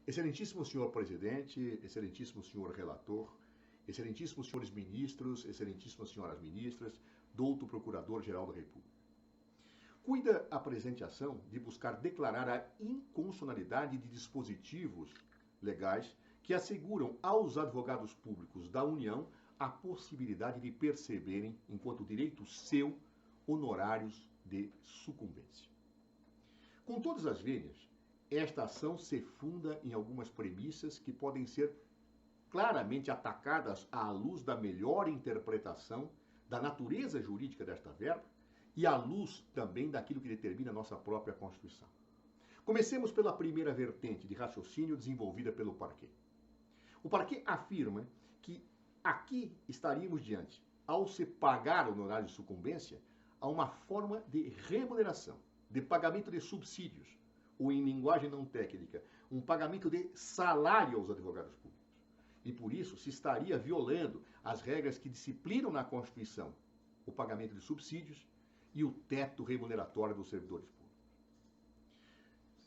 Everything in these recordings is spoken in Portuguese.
Excelentíssimo senhor presidente, excelentíssimo senhor relator, excelentíssimos senhores ministros, excelentíssimas senhoras ministras, douto procurador-geral da República. Cuida a presente ação de buscar declarar a inconstitucionalidade de dispositivos legais que asseguram aos advogados públicos da União a possibilidade de perceberem, enquanto direito seu, honorários de sucumbência. Com todas as vênias, esta ação se funda em algumas premissas que podem ser claramente atacadas à luz da melhor interpretação da natureza jurídica desta verba e à luz também daquilo que determina a nossa própria Constituição. Comecemos pela primeira vertente de raciocínio desenvolvida pelo parquet. O parquet afirma que aqui estaríamos diante, ao se pagar honorário de sucumbência, a uma forma de remuneração, de pagamento de subsídios, ou em linguagem não técnica, um pagamento de salário aos advogados públicos. E por isso se estaria violando as regras que disciplinam na Constituição o pagamento de subsídios e o teto remuneratório dos servidores públicos.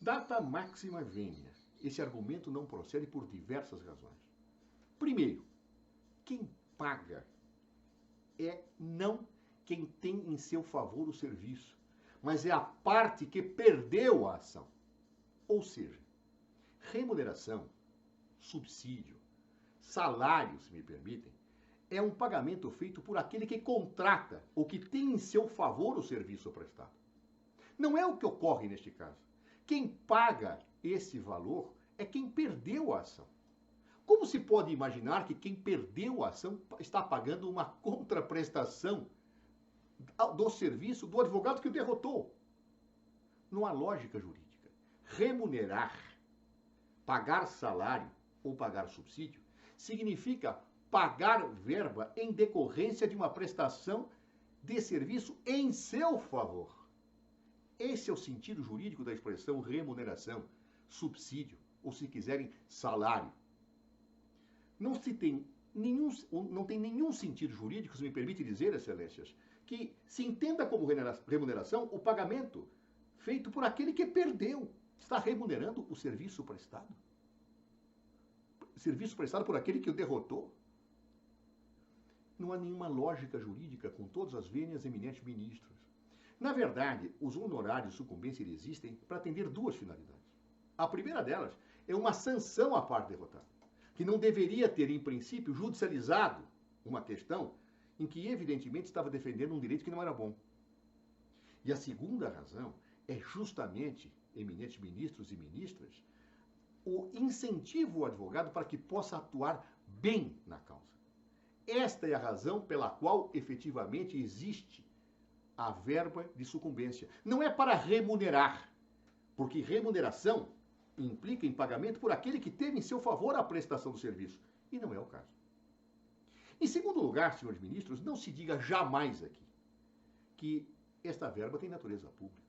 Data máxima vênia, esse argumento não procede por diversas razões. Primeiro, quem paga é não quem tem em seu favor o serviço, mas é a parte que perdeu a ação. Ou seja, remuneração, subsídio, salário, se me permitem, é um pagamento feito por aquele que contrata ou que tem em seu favor o serviço prestado. Não é o que ocorre neste caso. Quem paga esse valor é quem perdeu a ação. Como se pode imaginar que quem perdeu a ação está pagando uma contraprestação do serviço do advogado que o derrotou? Não há lógica jurídica. Remunerar, pagar salário ou pagar subsídio, significa pagar verba em decorrência de uma prestação de serviço em seu favor. Esse é o sentido jurídico da expressão remuneração, subsídio, ou se quiserem, salário. Não tem nenhum sentido jurídico, se me permite dizer, excelências, que se entenda como remuneração o pagamento feito por aquele que perdeu. Está remunerando o serviço prestado? Serviço prestado por aquele que o derrotou? Não há nenhuma lógica jurídica com todas as vênias, eminentes ministros. Na verdade, os honorários de sucumbência existem para atender duas finalidades. A primeira delas é uma sanção à parte derrotada, que não deveria ter, em princípio, judicializado uma questão em que, evidentemente, estava defendendo um direito que não era bom. E a segunda razão é justamente, eminentes ministros e ministras, o incentivo ao advogado para que possa atuar bem na causa. Esta é a razão pela qual efetivamente existe a verba de sucumbência. Não é para remunerar, porque remuneração implica em pagamento por aquele que teve em seu favor a prestação do serviço. E não é o caso. Em segundo lugar, senhores ministros, não se diga jamais aqui que esta verba tem natureza pública.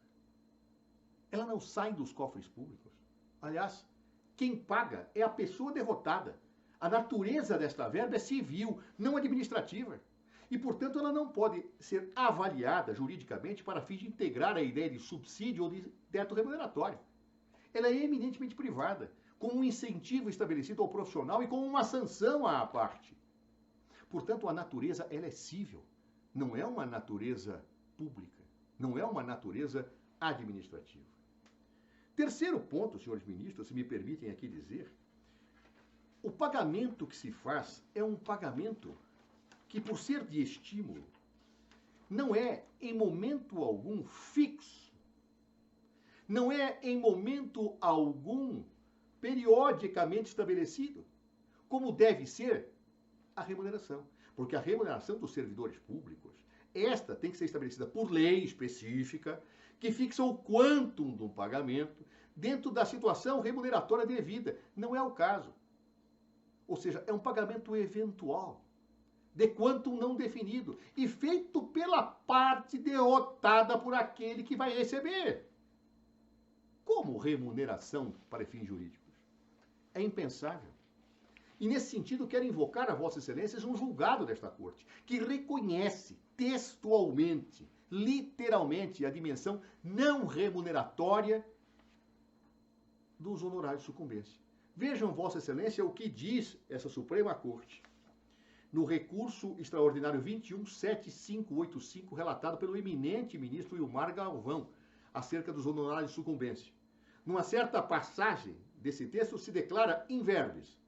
Ela não sai dos cofres públicos. Aliás, quem paga é a pessoa derrotada. A natureza desta verba é civil, não administrativa. E, portanto, ela não pode ser avaliada juridicamente para fins de integrar a ideia de subsídio ou de teto remuneratório. Ela é eminentemente privada, com um incentivo estabelecido ao profissional e com uma sanção à parte. Portanto, a natureza ela é civil, não é uma natureza pública, não é uma natureza administrativa. Terceiro ponto, senhores ministros, se me permitem aqui dizer, o pagamento que se faz é um pagamento que, por ser de estímulo, não é em momento algum fixo, não é em momento algum periodicamente estabelecido, como deve ser a remuneração. Porque a remuneração dos servidores públicos, esta tem que ser estabelecida por lei específica, que fixa o quantum do pagamento dentro da situação remuneratória devida. Não é o caso. Ou seja, é um pagamento eventual, de quantum não definido, e feito pela parte derrotada por aquele que vai receber. Como remuneração para fins jurídicos? É impensável. E nesse sentido, quero invocar a Vossa Excelências um julgado desta Corte, que reconhece textualmente, literalmente, a dimensão não remuneratória dos honorários de sucumbência. Vejam, Vossa Excelência, o que diz essa Suprema Corte no recurso extraordinário 21.7585, relatado pelo eminente ministro Ilmar Galvão, acerca dos honorários de sucumbência. Numa certa passagem desse texto se declara in verbis: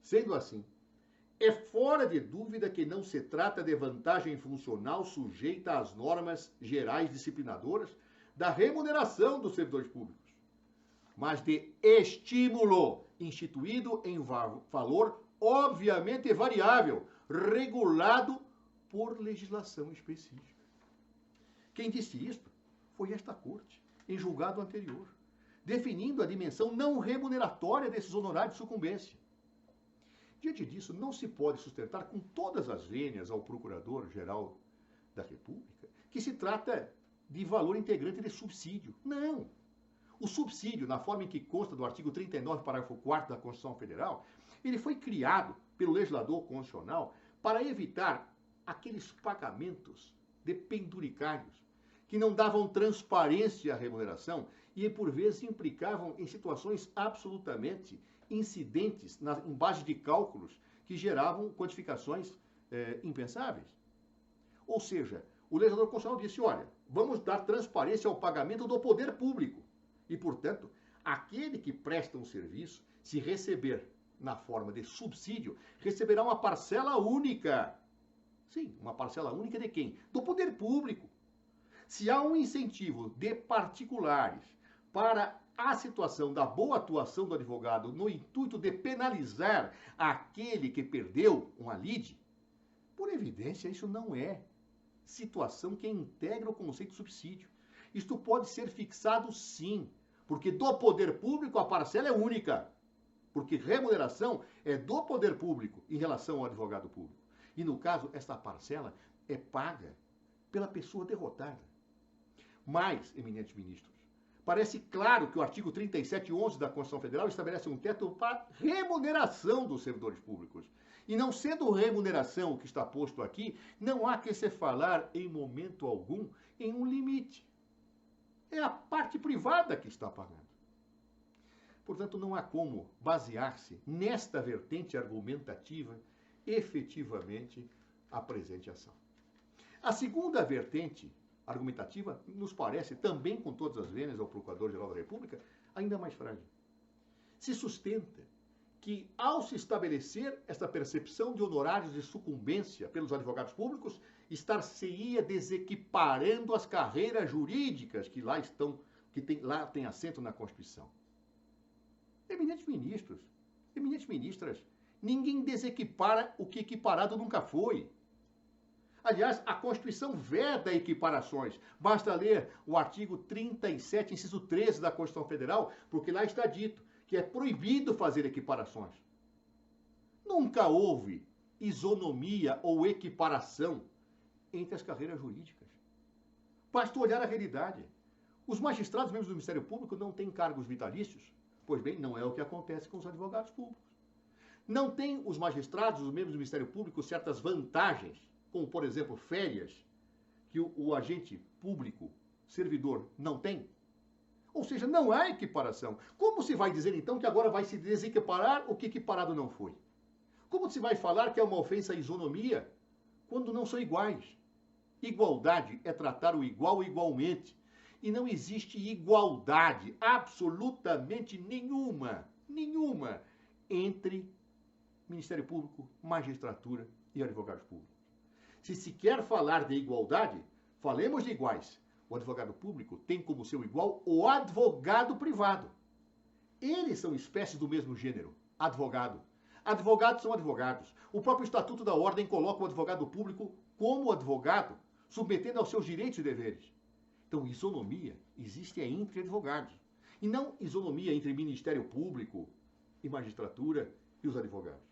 sendo assim, é fora de dúvida que não se trata de vantagem funcional sujeita às normas gerais disciplinadoras da remuneração dos servidores públicos, mas de estímulo instituído em valor obviamente variável, regulado por legislação específica. Quem disse isto foi esta Corte, em julgado anterior, definindo a dimensão não remuneratória desses honorários de sucumbência. Diante disso, não se pode sustentar com todas as vênias ao Procurador-Geral da República que se trata de valor integrante de subsídio. Não! O subsídio, na forma em que consta do artigo 39, parágrafo 4º da Constituição Federal, ele foi criado pelo legislador constitucional para evitar aqueles pagamentos de penduricários que não davam transparência à remuneração e, por vezes, implicavam em situações absolutamente incidentes em base de cálculos que geravam quantificações impensáveis. Ou seja, o legislador constitucional disse, olha, vamos dar transparência ao pagamento do poder público. E, portanto, aquele que presta um serviço, se receber na forma de subsídio, receberá uma parcela única. Sim, uma parcela única de quem? Do poder público. Se há um incentivo de particulares para a situação da boa atuação do advogado no intuito de penalizar aquele que perdeu uma lide, por evidência, isso não é situação que integra o conceito de subsídio. Isto pode ser fixado sim, porque do poder público a parcela é única. Porque remuneração é do poder público em relação ao advogado público. E no caso, esta parcela é paga pela pessoa derrotada. Mas, eminentes ministros, parece claro que o artigo 37.11 da Constituição Federal estabelece um teto para remuneração dos servidores públicos. E não sendo remuneração o que está posto aqui, não há que se falar em momento algum em um limite. É a parte privada que está pagando. Portanto, não há como basear-se nesta vertente argumentativa efetivamente a presente ação. A segunda vertente argumentativa nos parece, também com todas as vênias ao Procurador-Geral da República, ainda mais frágil. Se sustenta que, ao se estabelecer esta percepção de honorários de sucumbência pelos advogados públicos, estar-se-ia desequiparando as carreiras jurídicas que lá estão, lá tem assento na Constituição. Eminentes ministros, eminentes ministras, ninguém desequipara o que equiparado nunca foi. Aliás, a Constituição veda equiparações. Basta ler o artigo 37, inciso 13 da Constituição Federal, porque lá está dito que é proibido fazer equiparações. Nunca houve isonomia ou equiparação entre as carreiras jurídicas. Basta olhar a realidade. Os magistrados, membros do Ministério Público, não têm cargos vitalícios. Pois bem, não é o que acontece com os advogados públicos. Não têm os magistrados, os membros do Ministério Público, certas vantagens, como, por exemplo, férias, que o agente público, servidor, não tem? Ou seja, não há equiparação. Como se vai dizer, então, que agora vai se desequiparar o que equiparado não foi? Como se vai falar que é uma ofensa à isonomia, quando não são iguais? Igualdade é tratar o igual igualmente. E não existe igualdade absolutamente nenhuma entre Ministério Público, magistratura e advogados públicos. Se quer falar de igualdade, falemos de iguais. O advogado público tem como seu igual o advogado privado. Eles são espécies do mesmo gênero, advogado. Advogados são advogados. O próprio Estatuto da Ordem coloca o advogado público como advogado, submetendo aos seus direitos e deveres. Então, isonomia existe entre advogados. E não isonomia entre Ministério Público e magistratura e os advogados.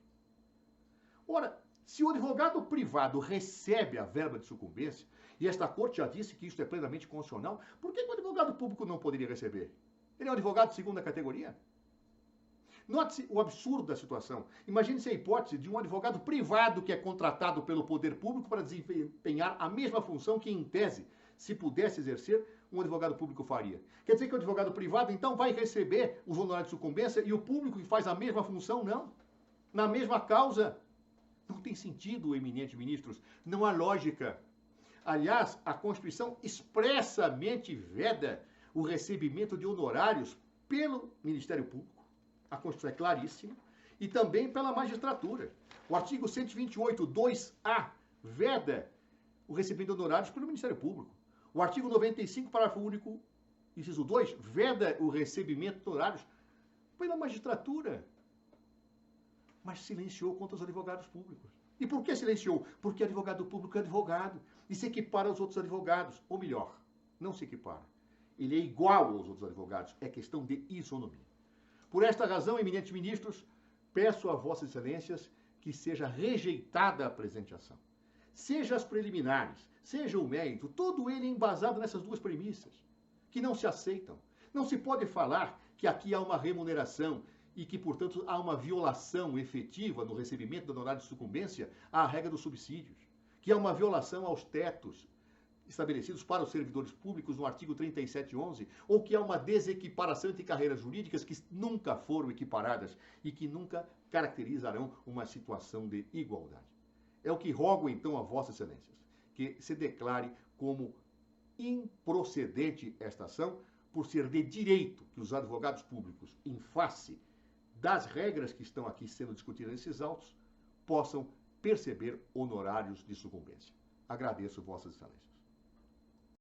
Ora, se o advogado privado recebe a verba de sucumbência, e esta Corte já disse que isso é plenamente constitucional, por que o advogado público não poderia receber? Ele é um advogado de segunda categoria? Note-se o absurdo da situação. Imagine-se a hipótese de um advogado privado que é contratado pelo poder público para desempenhar a mesma função que, em tese, se pudesse exercer um advogado público faria? Quer dizer que o advogado privado, então, vai receber os honorários de sucumbência e o público que faz a mesma função, não? Na mesma causa? Não tem sentido, eminentes ministros. Não há lógica. Aliás, a Constituição expressamente veda o recebimento de honorários pelo Ministério Público. A Constituição é claríssima. E também pela magistratura. O artigo 128, 2A, veda o recebimento de honorários pelo Ministério Público. O artigo 95, parágrafo único, inciso 2, veda o recebimento de honorários pela magistratura. Mas silenciou contra os advogados públicos. E por que silenciou? Porque advogado público é advogado e se equipara aos outros advogados. Ou melhor, não se equipara. Ele é igual aos outros advogados. É questão de isonomia. Por esta razão, eminentes ministros, peço a vossas excelências que seja rejeitada a presente ação. Seja as preliminares, seja o mérito, todo ele é embasado nessas duas premissas, que não se aceitam. Não se pode falar que aqui há uma remuneração e que, portanto, há uma violação efetiva no recebimento do honorário de sucumbência à regra dos subsídios, que há uma violação aos tetos estabelecidos para os servidores públicos no artigo 3711, ou que há uma desequiparação entre carreiras jurídicas que nunca foram equiparadas e que nunca caracterizarão uma situação de igualdade. É o que rogo, então, a vossas excelências, que se declare como improcedente esta ação, por ser de direito que os advogados públicos, em face das regras que estão aqui sendo discutidas nesses autos, possam perceber honorários de sucumbência. Agradeço vossas excelências.